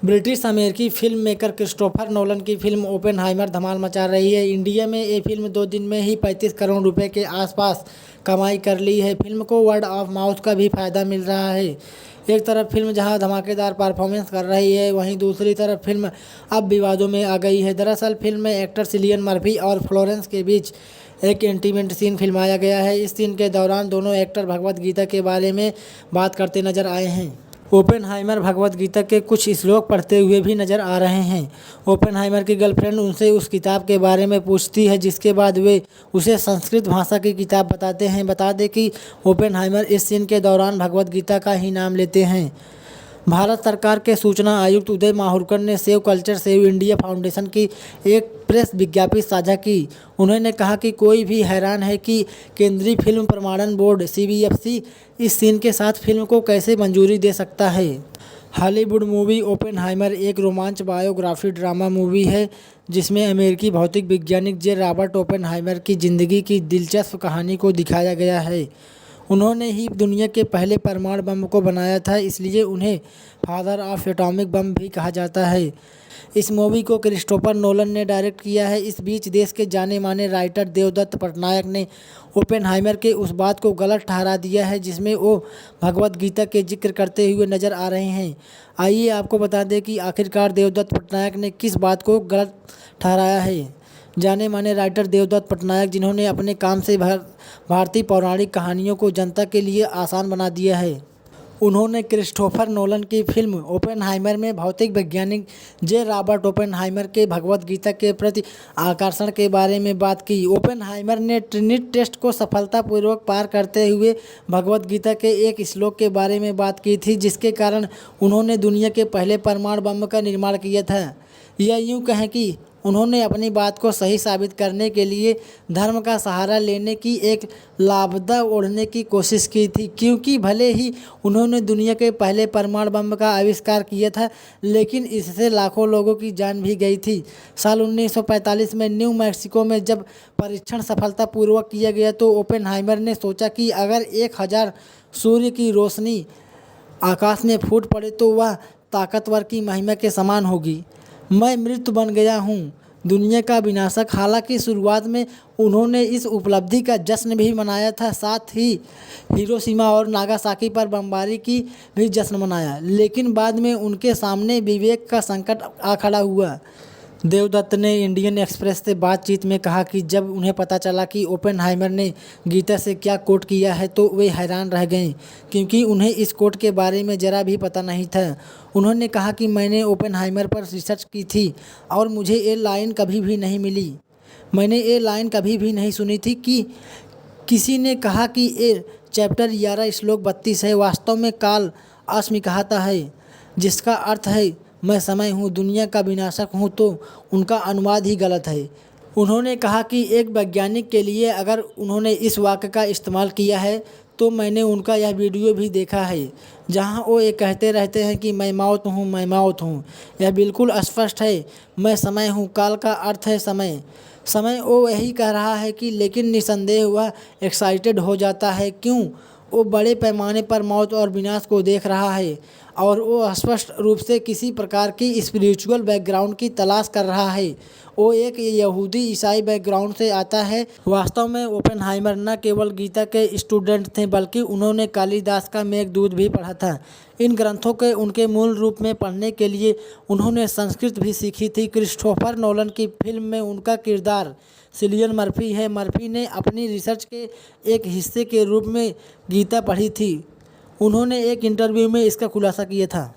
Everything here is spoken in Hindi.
ब्रिटिश अमेरिकी फिल्म मेकर क्रिस्टोफर नोलन की फिल्म ओपेनहाइमर धमाल मचा रही है। इंडिया में ये फिल्म 2 दिन में ही 35 करोड़ रुपए के आसपास कमाई कर ली है। फिल्म को वर्ड ऑफ माउथ का भी फायदा मिल रहा है। एक तरफ फिल्म जहां धमाकेदार परफॉर्मेंस कर रही है, वहीं दूसरी तरफ फिल्म अब विवादों में आ गई है। दरअसल फिल्म में एक्टर सिलियन मर्फी और फ्लोरेंस के बीच एक इंटीमेट सीन फिल्माया गया है। इस सीन के दौरान दोनों एक्टर भगवद गीता के बारे में बात करते नजर आए हैं। ओपेनहाइमर भगवद गीता के कुछ श्लोक पढ़ते हुए भी नजर आ रहे हैं। ओपेनहाइमर की गर्लफ्रेंड उनसे उस किताब के बारे में पूछती है, जिसके बाद वे उसे संस्कृत भाषा की किताब बताते हैं। बता दें कि ओपेनहाइमर इस सीन के दौरान भगवद गीता का ही नाम लेते हैं। भारत सरकार के सूचना आयुक्त उदय माहुरकर ने save culture save India foundation की एक प्रेस विज्ञप्ति साझा की। उन्होंने कहा कि कोई भी हैरान है कि केंद्रीय फिल्म प्रमाणन बोर्ड सीबीएफसी इस सीन के साथ फिल्म को कैसे मंजूरी दे सकता है। हॉलीवुड मूवी ओपेनहाइमर एक रोमांच बायोग्राफी ड्रामा मूवी है, जिसमें अमेरिकी भौतिक वैज्ञानिक जे रॉबर्ट ओपेनहाइमर की ज़िंदगी की दिलचस्प कहानी को दिखाया गया है। उन्होंने ही दुनिया के पहले परमाणु बम को बनाया था, इसलिए उन्हें फादर ऑफ एटॉमिक बम भी कहा जाता है। इस मूवी को क्रिस्टोफर नोलन ने डायरेक्ट किया है। इस बीच देश के जाने माने राइटर देवदत्त पटनायक ने ओपेनहाइमर के उस बात को गलत ठहरा दिया है जिसमें वो भगवद गीता के जिक्र करते हुए नजर आ रहे हैं। आइए आपको बता दें कि आखिरकार देवदत्त पटनायक ने किस बात को गलत ठहराया है। जाने माने राइटर देवदत्त पटनायक, जिन्होंने अपने काम से भारतीय पौराणिक कहानियों को जनता के लिए आसान बना दिया है, उन्होंने क्रिस्टोफर नोलन की फिल्म ओपेनहाइमर में भौतिक वैज्ञानिक जे रॉबर्ट ओपेनहाइमर के भगवद गीता के प्रति आकर्षण के बारे में बात की। ओपेनहाइमर ने ट्रिनिटी टेस्ट को सफलतापूर्वक पार करते हुए भगवद गीता के एक श्लोक के बारे में बात की थी, जिसके कारण उन्होंने दुनिया के पहले परमाणु बम का निर्माण किया था। या यूँ कहें कि उन्होंने अपनी बात को सही साबित करने के लिए धर्म का सहारा लेने की एक लापता ओढ़ने की कोशिश की थी, क्योंकि भले ही उन्होंने दुनिया के पहले परमाणु बम का आविष्कार किया था, लेकिन इससे लाखों लोगों की जान भी गई थी। साल 1945 में न्यू मैक्सिको में जब परीक्षण सफलतापूर्वक किया गया तो ओपेनहाइमर ने सोचा कि अगर 1000 सूर्य की रोशनी आकाश में फूट पड़े तो वह ताकतवर की महिमा के समान होगी। मैं मृत्यु बन गया हूँ, दुनिया का विनाशक। हालांकि शुरुआत में उन्होंने इस उपलब्धि का जश्न भी मनाया था, साथ ही हिरोशिमा और नागासाकी पर बमबारी की भी जश्न मनाया, लेकिन बाद में उनके सामने विवेक का संकट आ खड़ा हुआ। देवदत्त ने इंडियन एक्सप्रेस से बातचीत में कहा कि जब उन्हें पता चला कि ओपेनहाइमर ने गीता से क्या कोट किया है तो वे हैरान रह गए, क्योंकि उन्हें इस कोट के बारे में ज़रा भी पता नहीं था। उन्होंने कहा कि मैंने ओपेनहाइमर पर रिसर्च की थी और मुझे ये लाइन कभी भी नहीं मिली। मैंने ये लाइन कभी भी नहीं सुनी थी कि किसी ने कहा कि ये चैप्टर 11 श्लोक 32 है। वास्तव में काल अस्मि कहता है, जिसका अर्थ है मैं समय हूँ, दुनिया का विनाशक हूँ, तो उनका अनुवाद ही गलत है। उन्होंने कहा कि एक वैज्ञानिक के लिए अगर उन्होंने इस वाक्य का इस्तेमाल किया है तो मैंने उनका यह वीडियो भी देखा है जहां वो ये कहते रहते हैं कि मैं मौत हूँ, मैं मौत हूँ। यह बिल्कुल स्पष्ट है, मैं समय हूँ। काल का अर्थ है समय। समय वो यही कह रहा है कि, लेकिन निसंदेह वह एक्साइटेड हो जाता है। क्यों? वो बड़े पैमाने पर मौत और विनाश को देख रहा है और वो स्पष्ट रूप से किसी प्रकार की स्पिरिचुअल बैकग्राउंड की तलाश कर रहा है। वो एक यहूदी ईसाई बैकग्राउंड से आता है। वास्तव में ओपेनहाइमर न केवल गीता के स्टूडेंट थे, बल्कि उन्होंने कालिदास का मेघदूत भी पढ़ा था। इन ग्रंथों के उनके मूल रूप में पढ़ने के लिए उन्होंने संस्कृत भी सीखी थी। क्रिस्टोफर नोलन की फिल्म में उनका किरदार सिलियन मर्फी है। मर्फी ने अपनी रिसर्च के एक हिस्से के रूप में गीता पढ़ी थी। उन्होंने एक इंटरव्यू में इसका खुलासा किया था।